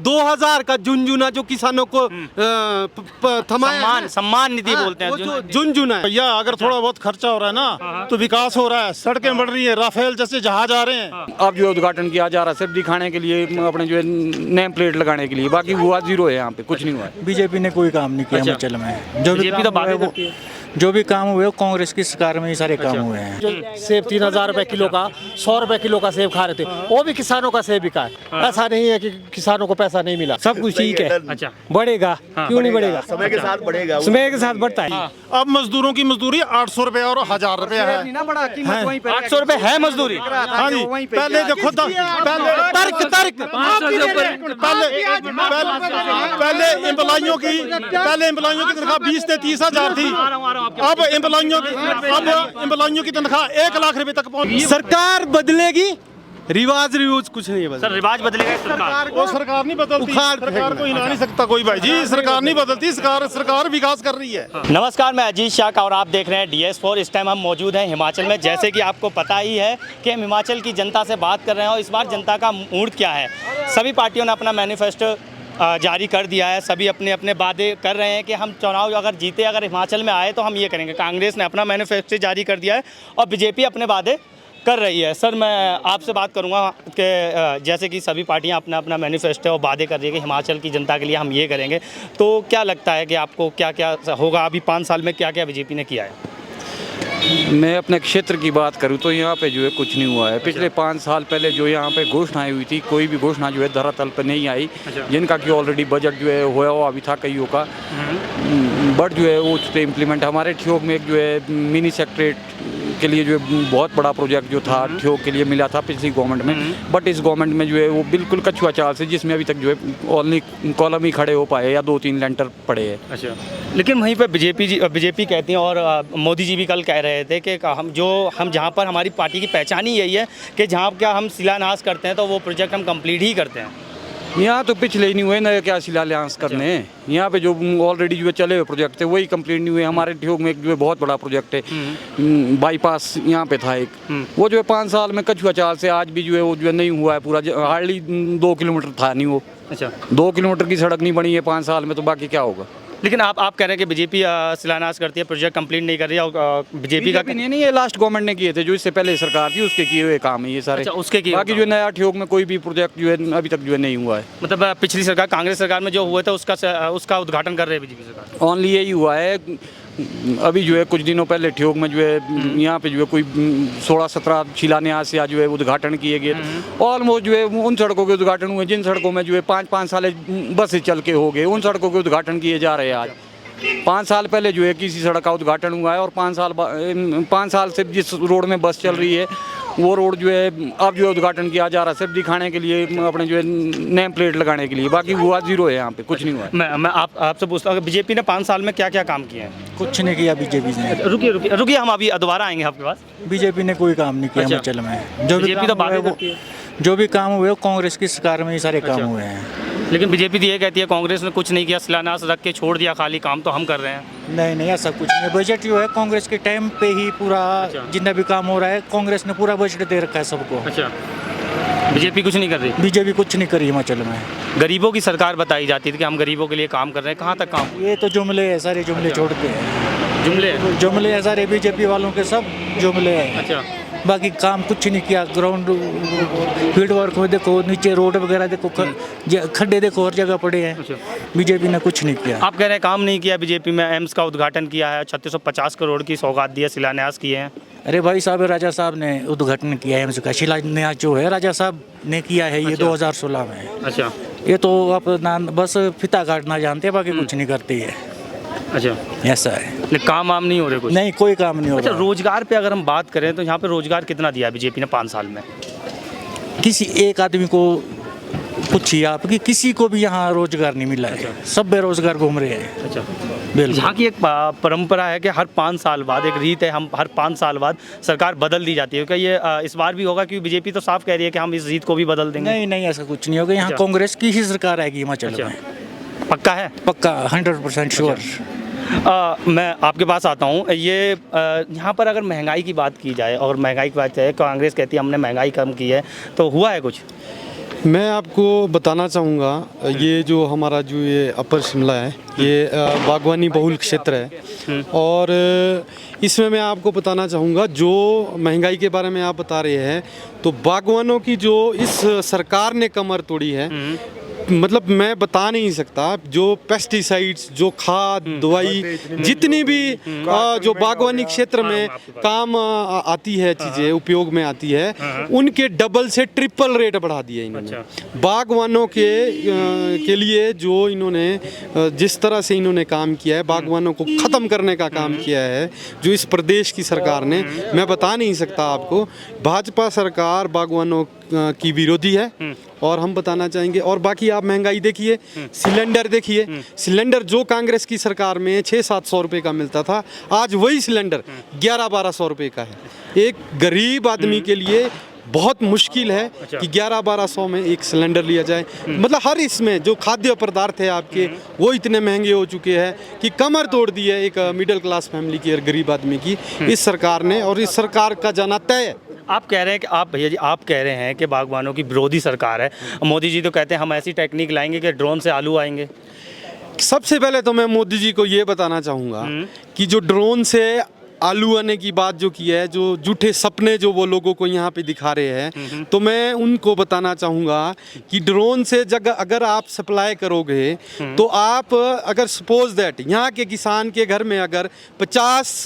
2000 का झुनझुना जो किसानों को थमाया, सम्मान निधि बोलते हैं जो झुनझुना। भैया अगर थोड़ा बहुत खर्चा हो रहा है ना तो विकास हो रहा है, सड़कें बढ़ रही है, राफेल जैसे जहाज आ रहे हैं। अब जो उद्घाटन किया जा रहा है सिर्फ दिखाने के लिए, अपने जो है नेम प्लेट लगाने के लिए, बाकी हुआ जीरो है, यहाँ पे कुछ नहीं हुआ है। बीजेपी ने कोई काम नहीं किया हिमाचल में। जो भी तो बातें करती है। जो भी काम हुए वो कांग्रेस की सरकार में ही सारे काम हुए हैं। जो सेब 3000 रुपए किलो का, 100 रुपए किलो का सेब खा रहे थे, वो भी किसानों का सेब बिका है। ऐसा नहीं है कि किसानों को पैसा नहीं मिला, सब कुछ ठीक है। अच्छा, बढ़ेगा, क्यों नहीं बढ़ेगा? समय के साथ बढ़ेगा, समय के साथ बढ़ता है। अब मजदूरों की मजदूरी 800 रुपए और 1000 रुपए है। 800 रुपए है मजदूरी। हाँ जी, पहले देखो पहले एम्प्लॉइयों की तनख्वाह 20 से 30 हजार थी। अब एम्प्लॉइयों की तनख्वाह 1 लाख रुपए तक पहुंची। सरकार बदलेगी, रिवाज कुछ नहीं बदलेगा। सर रिवाज बदलेगा सरकार? वो सरकार नहीं बदलती, सरकार को हिला नहीं सकता कोई भाई जी। सरकार नहीं बदलती, सरकार विकास कर रही है। नमस्कार, मैं अजीत शाह और आप देख रहे हैं DS4। इस टाइम हम मौजूद हैं हिमाचल में। जैसे कि आपको पता ही है कि हम हिमाचल की जनता से बात कर रहे हैं और इस बार जनता का मूड क्या है। सभी पार्टियों ने अपना मैनिफेस्टो जारी कर दिया है। सभी अपने अपने वादे कर रहे हैं कि हम चुनाव अगर जीते, अगर हिमाचल में आए तो हम ये करेंगे। कांग्रेस ने अपना मैनिफेस्टो जारी कर दिया है और बीजेपी अपने वादे कर रही है। सर, मैं आपसे बात करूंगा कि जैसे कि सभी पार्टियां अपना अपना मैनिफेस्टो और वादे कर रही है कि हिमाचल की जनता के लिए हम ये करेंगे, तो क्या लगता है कि आपको क्या क्या होगा? अभी 5 साल में क्या क्या बीजेपी ने किया है? मैं अपने क्षेत्र की बात करूं तो यहाँ पे जो है कुछ नहीं हुआ है। पिछले 5 साल पहले जो यहाँ पे घोषणाएं हुई थी, कोई भी घोषणा जो है धरातल पर नहीं आई। जिनका कि ऑलरेडी बजट जो है हुआ भी था कईयों का, बट जो है वो उस पर इम्प्लीमेंट। हमारे ठियोग में एक जो है मिनी सेक्रेटरीट के लिए जो है बहुत बड़ा प्रोजेक्ट जो था ठियोग के लिए मिला था पिछली गवर्नमेंट में, बट इस गवर्नमेंट में जो है वो बिल्कुल कछुआ चाल से, जिसमें अभी तक जो है ओनली कॉलम ही खड़े हो पाए या 2-3 लेंटर पड़े हैं। अच्छा, लेकिन वहीं पर बीजेपी कहती हैं और मोदी जी भी कल कह रहे थे कि हम जहाँ पर हमारी पार्टी की पहचान ही यही है कि जहाँ क्या हम शिलान्यास करते हैं तो वो प्रोजेक्ट हम कंप्लीट ही करते हैं। यहाँ तो पिछले ही नहीं हुए ना, क्या शिलान्यास करने हैं। यहाँ पे जो ऑलरेडी जो है चले हुए प्रोजेक्ट थे वही कंप्लीट नहीं हुए। हमारे ठियोग में एक जो है बहुत बड़ा प्रोजेक्ट है, बाईपास यहाँ पे था एक, वो जो है 5 साल में कछुआ चाल से आज भी जो है वो जो है नहीं हुआ है पूरा। हार्डली 2 किलोमीटर था नहीं वो। अच्छा, 2 किलोमीटर की सड़क नहीं बनी है 5 साल में, तो बाकी क्या होगा? लेकिन आप कह रहे हैं कि बीजेपी शिलान्यास करती है, प्रोजेक्ट कंप्लीट नहीं कर रही है। और बीजेपी का नहीं, ये लास्ट गवर्नमेंट ने किए थे, जो इससे पहले सरकार थी उसके किए हुए काम है ये सारे। अच्छा, उसके किए। बाकी जो नया ठियोग में कोई भी प्रोजेक्ट जो है अभी तक जो है नहीं हुआ है। मतलब पिछली सरकार, कांग्रेस सरकार में जो हुआ था उसका उद्घाटन कर रहे हैं बीजेपी सरकार। ओनली यही हुआ है। अभी जो है कुछ दिनों पहले ठियोग में जो है यहाँ पे जो है कोई 16-17 शिलान्यास या जो है उद्घाटन किए गए। ऑलमोस्ट जो है उन सड़कों के उद्घाटन हुए जिन सड़कों में जो है 5-5 साल बसें चल के हो गए, उन सड़कों के उद्घाटन किए जा रहे हैं आज। 5 साल पहले जो है किसी सड़क का उद्घाटन हुआ है और 5 साल से जिस रोड में बस चल रही है वो रोड जो है अब जो है उद्घाटन किया जा रहा है सिर्फ दिखाने के लिए, अपने जो है नेम प्लेट लगाने के लिए, बाकी हुआ जीरो है, यहाँ पे कुछ नहीं हुआ। मैं आपसे पूछता हूँ कि बीजेपी ने 5 साल में क्या क्या काम किए हैं? कुछ नहीं किया बीजेपी ने। रुकिए, हम अभी दोबारा आएंगे आपके पास। बीजेपी ने कोई काम नहीं किया हिमाचल में। जो भी काम हुए वो कांग्रेस की सरकार में ही सारे काम हुए हैं। लेकिन बीजेपी तो ये कहती है कांग्रेस ने कुछ नहीं किया, शिलान्यास रख के छोड़ दिया, खाली काम तो हम कर रहे हैं। नहीं, ऐसा कुछ नहीं। बजट जो है कांग्रेस के टाइम पे ही पूरा जितना भी काम हो रहा है कांग्रेस ने पूरा बजट दे रखा है सबको। अच्छा, बीजेपी कुछ नहीं कर रही? बीजेपी कुछ नहीं करी हिमाचल में। गरीबों की सरकार बताई जाती थी कि हम गरीबों के लिए काम कर रहे हैं, कहाँ तक काम? ये तो जुमले है, सारे जुमले छोड़ते हैं। जुमले है सारे बीजेपी वालों के, सब जुमले हैं। अच्छा, बाकी काम कुछ नहीं किया। ग्राउंड फील्ड वर्क में देखो, नीचे रोड वगैरह देखो, खड्डे देखो, हर जगह पड़े हैं। बीजेपी ने कुछ नहीं किया। आप कह रहे हैं काम नहीं किया बीजेपी में? एम्स का उद्घाटन किया है, 3650 करोड़ की सौगात दी है, शिलान्यास किए हैं। अरे भाई साहब, राजा साहब ने उद्घाटन किया है एम्स का। शिलान्यास जो है राजा साहब ने किया है, ये 2016 में। अच्छा, ये तो अपना बस फिता काटना जानते हैं, बाकी कुछ नहीं करते है। अच्छा, ऐसा है। लेकिन काम वाम नहीं हो रहे कुछ? नहीं, कोई काम नहीं हो रहा। अच्छा, रोजगार पे अगर हम बात करें तो यहाँ पे रोजगार कितना दिया बीजेपी ने 5 साल में? किसी एक आदमी को पूछिए आप कि किसी को भी यहाँ रोजगार नहीं मिला है। सब बेरोजगार घूम रहे हैं। अच्छा, बिल्कुल। यहाँ की एक परंपरा है कि हर 5 साल बाद, एक रीत है, हम हर 5 साल बाद सरकार बदल दी जाती है। क्या ये इस बार भी होगा? क्योंकि बीजेपी तो साफ कह रही है कि हम इस रीत को भी बदल देंगे। नहीं, ऐसा कुछ नहीं होगा। यहाँ कांग्रेस की ही सरकार आएगी हिमाचल में। पक्का है? पक्का, 100% श्योर। मैं आपके पास आता हूँ। ये यहाँ पर अगर महंगाई की बात की जाए और महंगाई की बात है, कांग्रेस कहती है हमने महंगाई कम की है, तो हुआ है कुछ? मैं आपको बताना चाहूँगा, ये जो हमारा जो ये अपर शिमला है, ये बागवानी बहुल क्षेत्र है। और इसमें मैं आपको बताना चाहूँगा, जो महंगाई के बारे में आप बता रहे हैं, तो बागवानों की जो इस सरकार ने कमर तोड़ी है, मतलब मैं बता नहीं सकता। जो पेस्टिसाइड्स, जो खाद, दवाई, जितनी भी जो बागवानी क्षेत्र में काम आती है, चीज़ें उपयोग में आती है, उनके डबल से ट्रिपल रेट बढ़ा दिए इन्होंने। बागवानों के लिए जो इन्होंने जिस तरह से इन्होंने काम किया है, बागवानों को ख़त्म करने का काम किया है जो इस प्रदेश की सरकार ने, मैं बता नहीं सकता आपको। भाजपा सरकार बागवानों की विरोधी है, और हम बताना चाहेंगे। और बाकी आप महंगाई देखिए, सिलेंडर देखिए, सिलेंडर जो कांग्रेस की सरकार में 600-700 रुपये का मिलता था, आज वही सिलेंडर 1100-1200 रुपये का है। एक गरीब आदमी के लिए बहुत मुश्किल है कि 1100-1200 में एक सिलेंडर लिया जाए। मतलब हर इसमें जो खाद्य पदार्थ है आपके, वो इतने महंगे हो चुके हैं कि कमर तोड़ दी है एक मिडिल क्लास फैमिली की और गरीब आदमी की इस सरकार ने, और इस सरकार का जाना तय है। आप कह रहे हैं कि भैया जी आप कह रहे हैं कि बागवानों की विरोधी सरकार है। मोदी जी तो कहते हैं हम ऐसी टेक्निक लाएंगे कि ड्रोन से आलू आएंगे। सबसे पहले तो मैं मोदी जी को ये बताना चाहूँगा कि जो ड्रोन से आलू आने की बात जो की है, जो झूठे सपने जो वो लोगों को यहाँ पे दिखा रहे हैं, तो मैं उनको बताना चाहूँगा कि ड्रोन से अगर आप सप्लाई करोगे, तो आप अगर सपोज दैट यहाँ के किसान के घर में अगर 50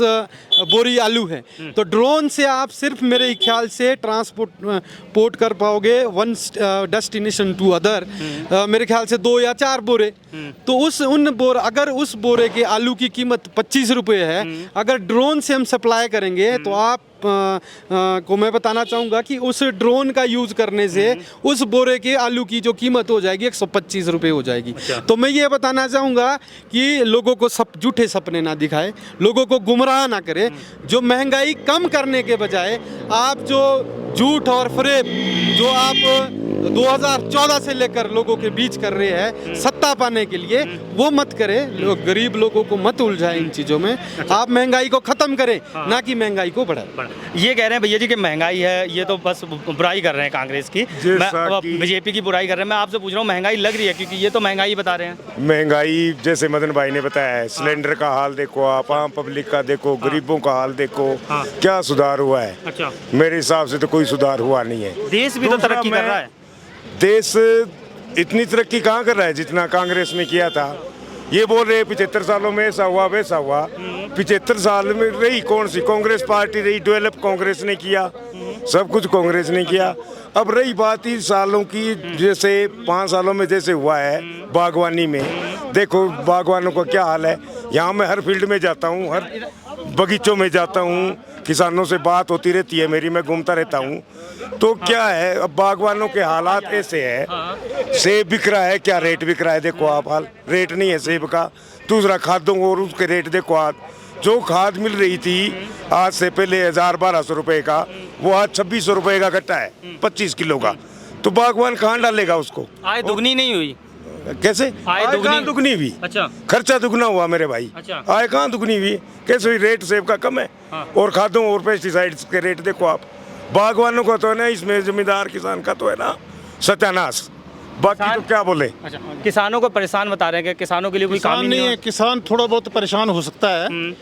बोरी आलू है, तो ड्रोन से आप सिर्फ मेरे ख्याल से ट्रांसपोर्ट कर पाओगे वन डेस्टिनेशन टू अदर, मेरे ख्याल से 2 या 4 बोरे। तो अगर उस बोरे के आलू की कीमत 25 रुपये है, अगर ड्रोन से हम सप्लाई करेंगे, तो आप को मैं बताना चाहूँगा कि उस ड्रोन का यूज़ करने से उस बोरे के आलू की जो कीमत हो जाएगी 125 रुपये हो जाएगी। तो मैं ये बताना चाहूँगा कि लोगों को झूठे सपने ना दिखाए, लोगों को गुमराह ना करे। जो महंगाई कम करने के बजाय आप जो झूठ और फरेब जो आप 2014 से लेकर लोगों के बीच कर रहे हैं सत्ता पाने के लिए, वो मत करें। गरीब लोगों को मत उलझाएं इन चीज़ों में। आप महंगाई को ख़त्म करें, ना कि महंगाई को बढ़ाएं। ये कह रहे हैं भैया जी कि महंगाई है, ये तो बस बुराई कर रहे हैं कांग्रेस की, बीजेपी की बुराई कर रहे हैं। मैं आपसे पूछ रहा हूँ महंगाई लग रही है, क्योंकि ये तो महंगाई बता रहे हैं। महंगाई जैसे मदन भाई ने बताया है, सिलेंडर का हाल देखो आप, आम पब्लिक का देखो, गरीबों का हाल देखो, क्या सुधार हुआ है। अच्छा, मेरे हिसाब से तो कोई सुधार हुआ नहीं है। देश भी तो तरक्की कर रहा है। देश इतनी तरक्की कहाँ कर रहा है जितना कांग्रेस में किया था। ये बोल रहे 75 सालों में ऐसा हुआ वैसा हुआ। 75 साल में रही कौन सी कांग्रेस पार्टी रही, डेवलप कांग्रेस ने किया, सब कुछ कांग्रेस ने किया। अब रही बात 30 सालों की, जैसे 5 सालों में जैसे हुआ है बागवानी में, देखो बागवानों का क्या हाल है। यहाँ मैं हर फील्ड में जाता हूँ, हर बगीचों में जाता हूँ, किसानों से बात होती रहती है मेरी, मैं घूमता रहता हूँ। तो क्या है, अब बागवानों के हालात ऐसे है, सेब बिक रहा है, क्या रेट बिक रहा है देखो आप, हाल रेट नहीं है सेब का। दूसरा खादों और उसके रेट देखो आप, जो खाद मिल रही थी आज से पहले 1000-1200 रुपये का, वो आज 2600 रुपये का कट्टा है 25 किलो का। तो बागवान कहाँ डालेगा उसको? आय दुगनी नहीं हुई। कैसे आय दुगनी हुई? अच्छा, खर्चा दुगना हुआ मेरे भाई। अच्छा, आय कहाँ दुगनी हुई? कैसे हुई? रेट सेब का कम है। और खादों और पेस्टिसाइड्स के रेट देखो आप। बागवानों का तो है ना, इसमें जमींदार किसान का तो है ना सत्यानाश। बाकी तो क्या बोले। अच्छा, किसानों को परेशान बता रहे हैं कि किसानों के लिए कोई काम ही नहीं है। किसान थोड़ा बहुत परेशान हो सकता है,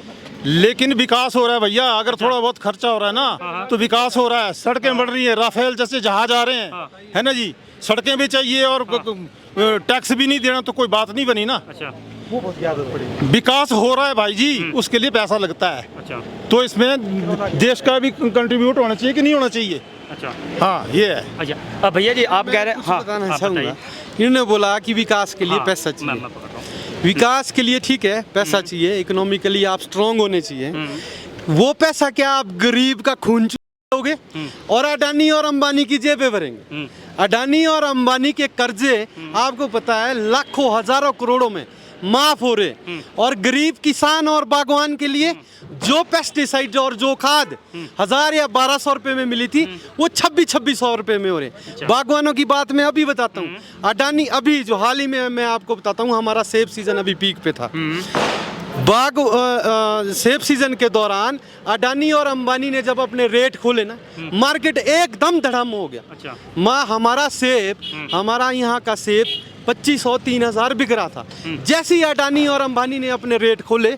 लेकिन विकास हो रहा है भैया। अगर थोड़ा बहुत खर्चा हो रहा है ना, तो विकास हो रहा है। सड़कें बढ़ रही है, राफेल जैसे जहाज आ रहे हैं, है ना जी। सड़कें भी चाहिए और टैक्स भी नहीं देना, तो कोई बात नहीं बनी ना। अच्छा, विकास हो रहा है भाई जी, उसके लिए पैसा लगता है। अच्छा, तो इसमें देश का भी कंट्रीब्यूट होना चाहिए कि नहीं होना चाहिए? अच्छा, हाँ ये है। अच्छा, अब भैया जी आप कह रहे हैं, हाँ बताना आप चाहूँगा, बताइए। इन्होंने बोला कि विकास के लिए हाँ, पैसा चाहिए। मैं पकड़ रहा हूँ। विकास के लिए ठीक है, पैसा चाहिए, इकोनॉमिकली आप स्ट्रांग होने चाहिए। वो पैसा क्या आप गरीब का खून चूसोगे और अडानी और अंबानी की जेबें भरेंगे? अडानी और अंबानी के कर्जे आपको पता है लाखों हजारों करोड़ों में माफ हो रहे, और गरीब किसान और बागवान के लिए जो पेस्टिसाइड और जो खाद 1000 या 1200 रुपए में मिली थी, वो 2600 रुपए में हो रहे। बागवानों की बात मैं अभी बताता हूँ। अडानी अभी जो हाल ही में मैं आपको बताता हूँ, हमारा सेब सीजन अभी पीक पे था। सेब सीजन के दौरान अडानी और अंबानी ने जब अपने रेट खोले ना, मार्केट एकदम धड़ाम हो गया। अच्छा। हमारा सेब, हमारा यहाँ का सेब 2500-3000 बिक रहा था। जैसे ही अडानी और अंबानी ने अपने रेट खोले,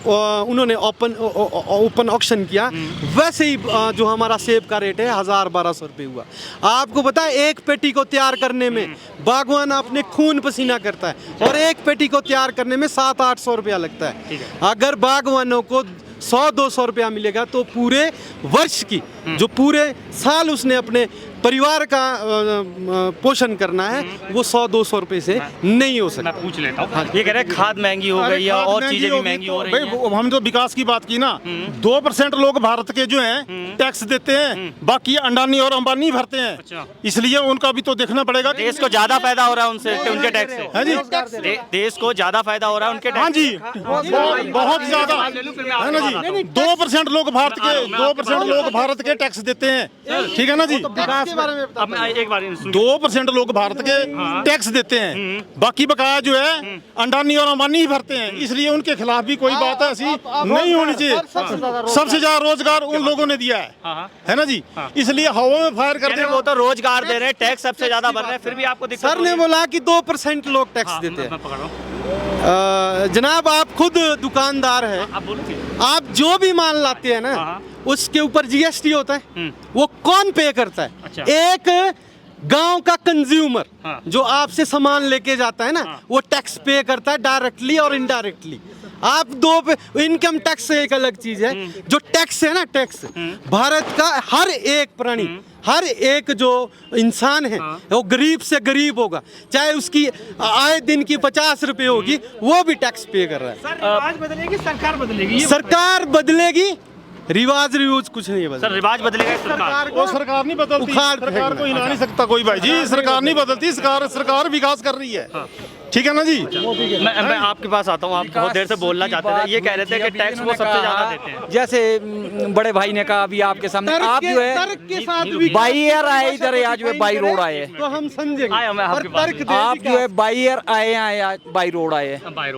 उन्होंने ओपन ऑक्शन किया, वैसे ही जो हमारा सेब का रेट है 1000-1200 रुपये हुआ। आपको पता है एक पेटी को तैयार करने में बागवान अपने खून पसीना करता है, और एक पेटी को तैयार करने में 700-800 रुपया लगता है। अगर बागवानों को 100-200 रुपया मिलेगा तो पूरे वर्ष की, जो पूरे साल उसने अपने परिवार का पोषण करना है, वो 100-200 रुपये से नहीं हो सकता। मैं पूछ लेता हूँ, ये कह रहे हैं खाद महंगी हो गई है और चीजें भी महंगी हो रही हैं। भाई हम तो विकास की बात की ना, 2% लोग भारत के जो हैं टैक्स देते हैं, बाकी अडानी और अंबानी भरते हैं। अच्छा। इसलिए उनका भी तो देखना पड़ेगा। देश को ज्यादा फायदा हो रहा है उनसे, उनके टैक्स से। हाँ जी, देश को ज्यादा फायदा हो रहा है उनके टैक्स। हाँ जी, बहुत ज्यादा है ना जी। 2% लोग भारत के टैक्स देते हैं, ठीक है ना जी। अब मैं एक बार 2% लोग भारत के टैक्स देते हैं, बाकी बकाया जो है अडानी और अंबानी ही भरते हैं। इसलिए उनके खिलाफ भी कोई बात ऐसी नहीं होनी चाहिए। सबसे ज्यादा रोजगार उन लोगों ने दिया है ना जी। इसलिए हवा में फायर करते हैं। वो तो रोजगार दे रहे हैं, टैक्स सबसे ज्यादा भर रहे हैं, फिर भी आपको दिक्कत सर ने बोला कि 2% लोग टैक्स देते हैं। मैं पकड़ रहा हूँ। जनाब आप खुद दुकानदार है, आप बोलो। आप जो भी माल लाते हैं ना, उसके ऊपर जीएसटी होता है, वो कौन पे करता है? अच्छा। एक गांव का कंज्यूमर हाँ। जो आपसे सामान लेके जाता है ना, वो टैक्स पे करता है डायरेक्टली और इनडायरेक्टली। आप दो पे इनकम टैक्स एक अलग चीज है। जो टैक्स है ना, टैक्स भारत का हर एक प्राणी, हर एक जो इंसान है, वो गरीब से गरीब होगा, चाहे उसकी आय दिन की 50 रुपए होगी, वो भी टैक्स पे कर रहा है। रिवाज बदलेगी, सरकार बदलेगी। सरकार बदलेगी, रिवाज कुछ नहीं बदलेगा। सर रिवाज बदलेगा सरकार। वो सरकार नहीं बदलती, उखाड़ सरकार को हिला नहीं सकता कोई भाई जी। सरकार नहीं बदलती, सरकार विकास कर रही है, ठीक है ना जी। मैं आपके पास आता हूँ, आप बहुत देर से बोलना चाहते थे, ये कह रहे थे कि टैक्स वो सबसे ज्यादा देते हैं। जैसे बड़े भाई ने कहा अभी आपके सामने, आप जो है के साथ भी बाई एयर आए इधर, आज जो है बाई रोड आए, तो हम समझेंगे। आया मैं आपके पास। आप जो है बाई एयर आए हैं, बाई रोड आए। बाय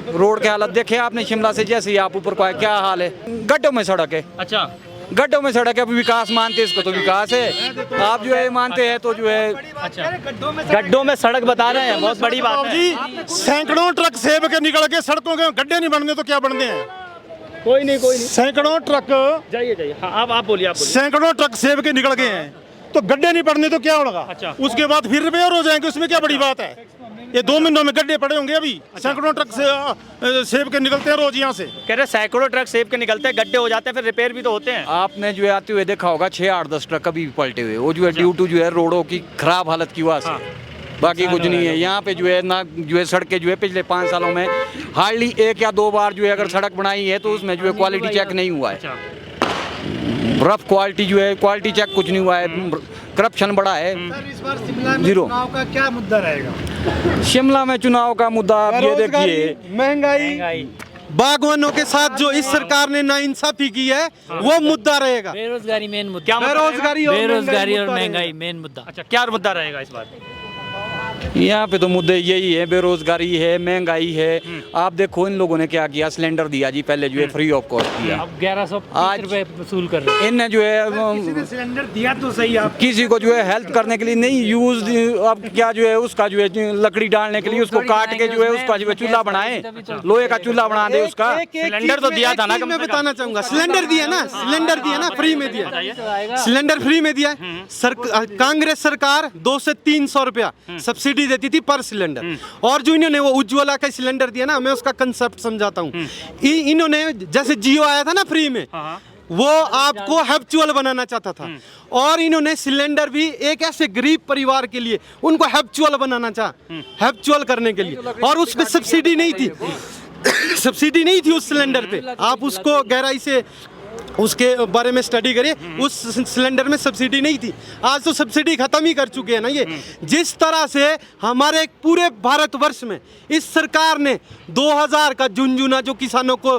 रोड के हालत देखे आपने शिमला से, जैसे ही आप ऊपर को आए क्या हाल है। गड्ढों में सड़क है, अच्छा गड्ढों में सड़क है। अब विकास मानते इसको तो विकास है, आप जो है मानते हैं तो जो है। अच्छा, गड्ढों में सड़क बता रहे हैं, बहुत बड़ी बात है जी। सैकड़ों ट्रक सेब के निकल के सड़कों के गड्ढे नहीं बनने तो क्या बनने हैं? कोई नहीं सैकड़ों ट्रक, जाइए हाँ, आप बोलिए। सैकड़ों ट्रक सेब के निकल गए हैं, तो गड्ढे नहीं पड़ने तो क्या होगा? अच्छा। उसके बाद फिर रिपेयर हो जाएंगे, उसमें क्या बड़ी बात है? ये 2 महीनों में गड्ढे पड़े होंगे। अभी सैकड़ों ट्रक से सेब के निकलते हैं रोज यहाँ से। कह रहे सैकड़ों ट्रक सेब के निकलते हैं, गड्ढे हो जाते हैं, फिर रिपेयर भी तो होते हैं। आपने जो है आते हुए देखा होगा 6-8-10 ट्रक कभी भी पलटे हुए, वो जो है ड्यू टू जो है रोडों की खराब हालत की वजह से, बाकी कुछ नहीं है। यहाँ पे जो है ना, जो है सड़कें जो है पिछले 5 सालों में हार्डली 1 या 2 बार जो है अगर सड़क बनाई है तो उसमें जो है क्वालिटी चेक नहीं हुआ है। रफ क्वालिटी जो है, क्वालिटी चेक कुछ नहीं हुआ है, करप्शन बड़ा है। इस बार शिमला में जीरो। चुनाव का क्या मुद्दा रहेगा? शिमला में चुनाव का मुद्दा आप ये देखिए, महंगाई, बागवानों के साथ जो इस सरकार ने नाइंसाफी की है, वो मुद्दा रहेगा। बेरोजगारी मेन मुद्दा, क्या बेरोजगारी और महंगाई मेन मुद्दा। अच्छा, क्या मुद्दा रहेगा इस बार? यहाँ पे तो मुद्दे यही है, बेरोजगारी है, महंगाई है। आप देखो इन लोगों ने क्या किया, सिलेंडर दिया जी, पहले जो है फ्री ऑफ कॉस्ट दिया, अब 1130 आज रुपए वसूल कर रहे हैं। इनने जो है सिलेंडर दिया तो सही, आप किसी को जो है हेल्प करने के लिए नहीं यूज, अब क्या जो है उसका जो है लकड़ी डालने के लिए उसको काट के जो है उसका जो है चूल्हा बनाए, लोहे का चूल्हा बना दे उसका। सिलेंडर तो दिया था ना, मैं बताना चाहूंगा, सिलेंडर दिया ना, सिलेंडर दिया ना, फ्री में दिया, सिलेंडर फ्री में दिया। कांग्रेस सरकार 200 से 300 रुपया सब्सिडी देती थी पर सिलेंडर, और जो इन्होंने वो उज्ज्वला का सिलेंडर दिया ना, मैं उसका कंसेप्ट समझाता हूँ। इन्होंने जैसे जियो आया था ना फ्री में, वो आपको हैप्चुअल बनाना चाहता था, और इन्होंने सिलेंडर भी एक ऐसे गरीब परिवार के लिए उनको हैप्चुअल बनाना चाहा, हैप्चुअल करने के लिए, और उस पर सब्सिडी नहीं थी। सब्सिडी नहीं थी उस सिलेंडर पे, आप उसको गहराई से उसके बारे में स्टडी करिए, उस सिलेंडर में सब्सिडी नहीं थी। आज तो सब्सिडी खत्म ही कर चुके हैं ना। ये जिस तरह से हमारे पूरे भारतवर्ष में इस सरकार ने 2000 का झुनझुना जो किसानों को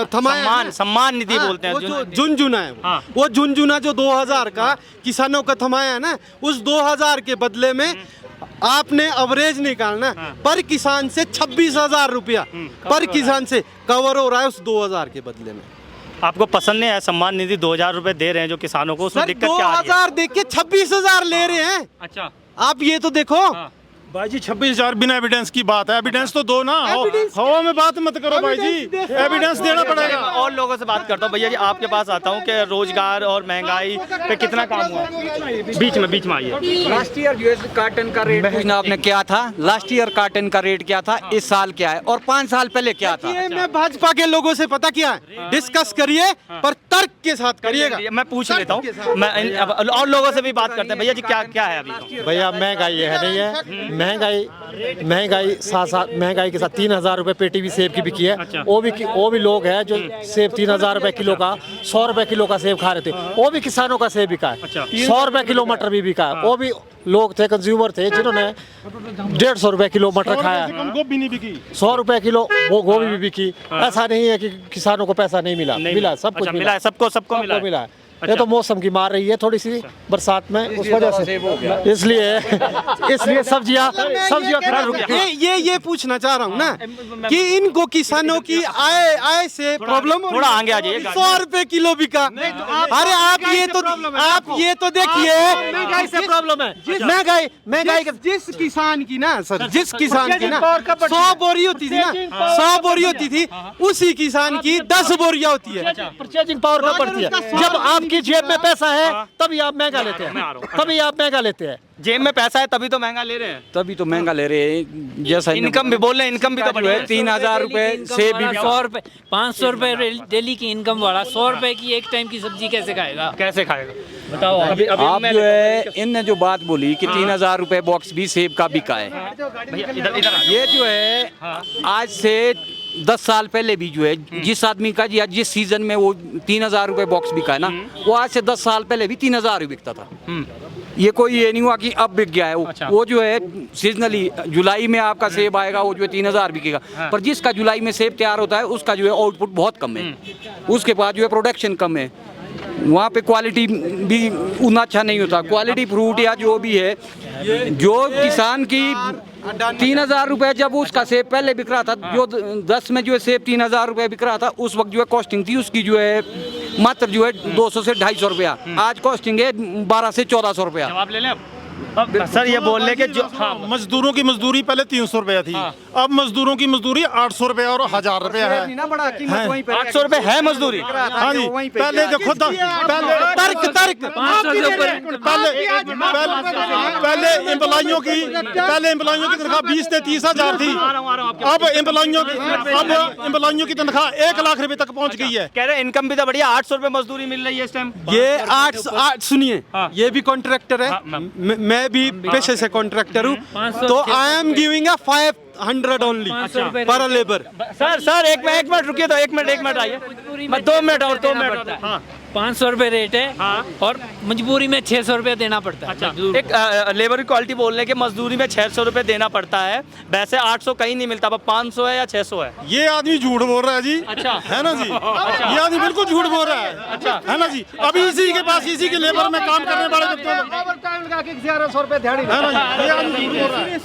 थमाया, सम्मान निधि बोलते हैं, वो जो झुनझुना है, वो झुनझुना जो 2000 का किसानों का थमाया है ना, उस 2000 के बदले में आपने एवरेज निकालना पर किसान से 26,000 रुपया पर किसान से कवर हो रहा है उस 2,000 के बदले में। आपको पसंद नहीं है सम्मान निधि 2,000 रुपए दे रहे हैं जो किसानों को, उसमें सर दिक्कत क्या आ रही है? 2,000 देख के 26,000 ले रहे हैं। अच्छा, आप ये तो देखो। भाई जी 26,000 बिना एविडेंस की बात है, एविडेंस तो दो ना, हवा में बात मत करो भाई जी, एविडेंस देना पड़ेगा। और लोगों से बात करता हूँ। भैया जी आपके पास आता हूँ कि रोजगार और महंगाई पे कितना काम हुआ? बीच में आइए। लास्ट ईयर जो है कार्टन का रेट पूछना आपने क्या था, लास्ट ईयर कार्टन का रेट क्या था, इस साल क्या है और 5 साल पहले क्या था? ये मैं भाजपा के लोगों से पता क्या है, डिस्कस करिए पर तर्क के साथ करिएगा। मैं पूछ लेता हूँ, मैं और लोगों से भी बात करते हैं। भैया जी क्या है अभी? भैया महंगाई है नहीं है, महंगाई महंगाई के साथ 3,000 रुपए पेटी भी सेब की बिकी है। वो भी लोग हैं जो सेब 3,000 रुपए किलो का, 100 रुपए किलो का सेब खा रहे थे, वो भी किसानों का सेब बिका है। 100 रुपए किलो मटर भी बिका है, वो भी लोग थे, कंज्यूमर थे जिन्होंने 150 रुपए किलो मटर खाया, गोभी नहीं बिकी, 100 रुपए किलो वो गोभी भी बिकी। ऐसा नहीं है कि किसानों को पैसा नहीं मिला, मिला सब कुछ मिला है, सबको मिला है। ये तो मौसम की मार रही है थोड़ी सी बरसात में, उस वजह से इसलिए सब्जियां खराब। ये पूछना चाह रहा हूँ ना कि इनको किसानों की आय से प्रॉब्लम, थोड़ा आगे आ जाइए। 100 रुपए किलो बिका। अरे आप ये तो देखिए, महंगाई से प्रॉब्लम है, महंगाई जिस किसान की ना सर, जिस किसान की ना 100 बोरी होती थी ना, 100 बोरी होती थी, उसी किसान की 10 बोरियां होती है। परचेजिंग पावर कम पड़ती है। जब आपकी जेब में पैसा है तभी आप महंगा लेते हैं, जेब में पैसा है तभी तो महंगा ले रहे हैं, तभी तो महंगा ले रहे हैं। जैसा इनकम भी बोल रहे हैं, इनकम भी तो बढ़ी है। 3,000 रुपए से भी 100 रुपए 500 रुपए डेली की इनकम वाला 100 रुपए की एक टाइम की सब्जी कैसे खाएगा? बताओ। अभी आप जो है इनने जो बात बोली कि 3,000 रुपए बॉक्स भी सेब का बिका है, इधर ये जो है आज से 10 साल पहले भी जो है जिस आदमी का या जिस सीजन में वो 3,000 रुपए बॉक्स बिका है ना, वो आज से 10 साल पहले भी 3,000 ही बिकता था। ये कोई ये नहीं हुआ कि अब बिक गया है। वो जो है सीजनली जुलाई में आपका सेब आएगा, वो जो है 3,000 बिकेगा। पर जिसका जुलाई में सेब तैयार होता है उसका जो है आउटपुट बहुत कम है, उसके बाद जो है प्रोडक्शन कम है, वहाँ पे क्वालिटी भी उतना अच्छा नहीं होता। क्वालिटी फ्रूट या जो भी है, जो किसान की 3,000 रुपए जब उसका सेब पहले बिक रहा था, जो 10 में जो है सेब 3,000 रुपए बिक रहा था, उस वक्त जो है कॉस्टिंग थी उसकी जो है मात्र जो है 200 से 250 रुपया, आज कॉस्टिंग है 1200 से 1400 रुपया। जवाब ले लें अब सर ये बोल रहे कि जो मजदूरों की मजदूरी पहले 300 रुपया थी, अब मजदूरों की मजदूरी 800 रुपया और 1,000 रुपया है। 800 रुपए है मजदूरी। हाँ जी, पहले देखो पहले एम्प्लॉइयों की तनख्वाह 20 से 30,000 थी, अब एम्प्लॉइयों की तनख्वाह 1 लाख रुपए तक पहुंच गई है। कह रहे इनकम भी तो बढ़िया, 800 रुपए मजदूरी मिल रही है इस टाइम। ये 8 सुनिए, ये भी कॉन्ट्रैक्टर है, मैं भी पेशे से कॉन्ट्रैक्टर हूँ, तो आई एम गिविंग 500 ओनली पर लेबर। सर एक मिनट रुकिए, तो एक मिनट आइए, 2 मिनट और 2 मिनट। 500 रुपए रेट है और मजबूरी में 600 रुपए देना पड़ता है। अच्छा, एक लेबर की क्वालिटी बोलने के मजदूरी में 600 रुपए देना पड़ता है, वैसे 800 कहीं नहीं मिलता, 500 है या 600 है। ये आदमी झूठ बोल रहा है जी। अच्छा है ना जी, ये आदमी बिल्कुल झूठ बोल रहा है। अच्छा है ना जी, अभी इसी के पास इसी के लेबर में काम करने वाले है ना जी, ये आदमी झूठ बोल रहा है।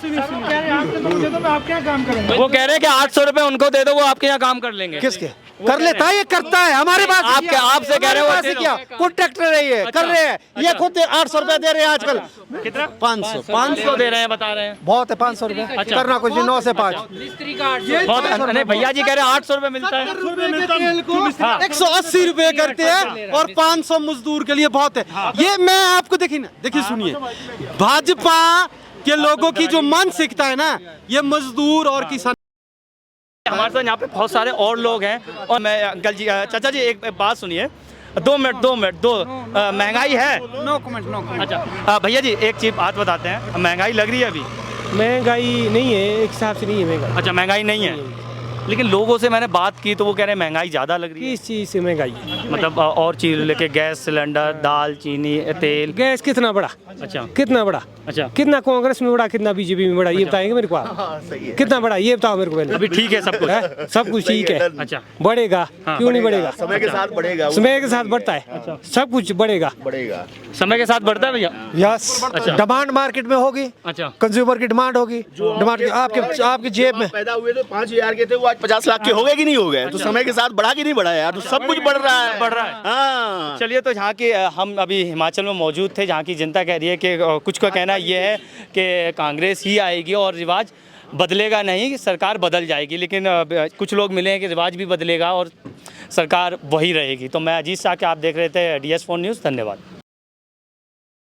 वो कह रहे हैं कि 800 रुपए उनको दे दो, वो आपके यहाँ काम कर लेंगे। किसके कर लेता है, ये करता है हमारे पास। आपसे कह रहे हो क्या कॉन्ट्रैक्टर है, ये कर रहे हैं, ये खुद 800 रुपए दे रहे हैं आजकल। कितना? 500 दे रहे हैं, बता रहे हैं। बहुत है 500 रुपए, करना कुछ नहीं, 9 से 5। बहुत नहीं, भैया जी कह रहे हैं 800 रुपए मिलता है। 180 रुपए करते हैं और 500 मजदूर के लिए बहुत है। ये मैं आपको देखिए सुनिए, भाजपा के लोगों की जो मानसिकता है ना, ये मजदूर और किसान। हमारे साथ यहाँ पे बहुत सारे और लोग हैं, और मैं अंकल जी, चाचा जी एक बात सुनिए, 2 मिनट, महंगाई है? No comment. अच्छा भैया जी एक चीज बात बताते हैं, महंगाई लग रही है अभी? महंगाई नहीं है, एक हिसाब से नहीं है महंगाई। अच्छा महंगाई नहीं है, लेकिन लोगों से मैंने बात की तो वो कह रहे हैं महंगाई ज़्यादा लग रही है। किस चीज़ से महंगाई है? मतलब और चीज़ लेके गैस सिलेंडर, दाल, चीनी, तेल। गैस कितना बढ़ा? अच्छा कितना बढ़ा? अच्छा, कितना कांग्रेस में बढ़ा, कितना बीजेपी में बढ़ा, ये बताएंगे मेरे को आप? कितना बढ़ा ये बताओ मेरे को पहले। अभी ठीक है सब कुछ। है? सब कुछ ठीक है। अच्छा, बढ़ेगा क्यों नहीं बढ़ेगा? समय के साथ बढ़ेगा। समय के साथ बढ़ता है, सब कुछ बढ़ेगा। बढ़ेगा। समय के साथ बढ़ता है भैया। यस, अच्छा। डिमांड मार्केट में होगी, अच्छा, कंज्यूमर की डिमांड होगी, डिमांड आपके जेब में। पैदा हुए तो 5,000 के थे, वो आज 50 लाख के हो गए कि नहीं हो गए? तो समय के साथ बढ़ा कि नहीं बढ़ा यार? तो सब कुछ बढ़ रहा है। बढ़ रहा है। हाँ। चलिए, तो जहाँ के हम अभी हिमाचल में मौजूद थे, जहाँ की जनता कह रही है कि कुछ का कहना ये है कि कांग्रेस ही आएगी और रिवाज बदलेगा नहीं, सरकार बदल जाएगी। लेकिन कुछ लोग मिले हैं कि रिवाज भी बदलेगा और सरकार वही रहेगी। तो मैं अजीत शाह के, आप देख रहे थे DS4 न्यूज़। धन्यवाद।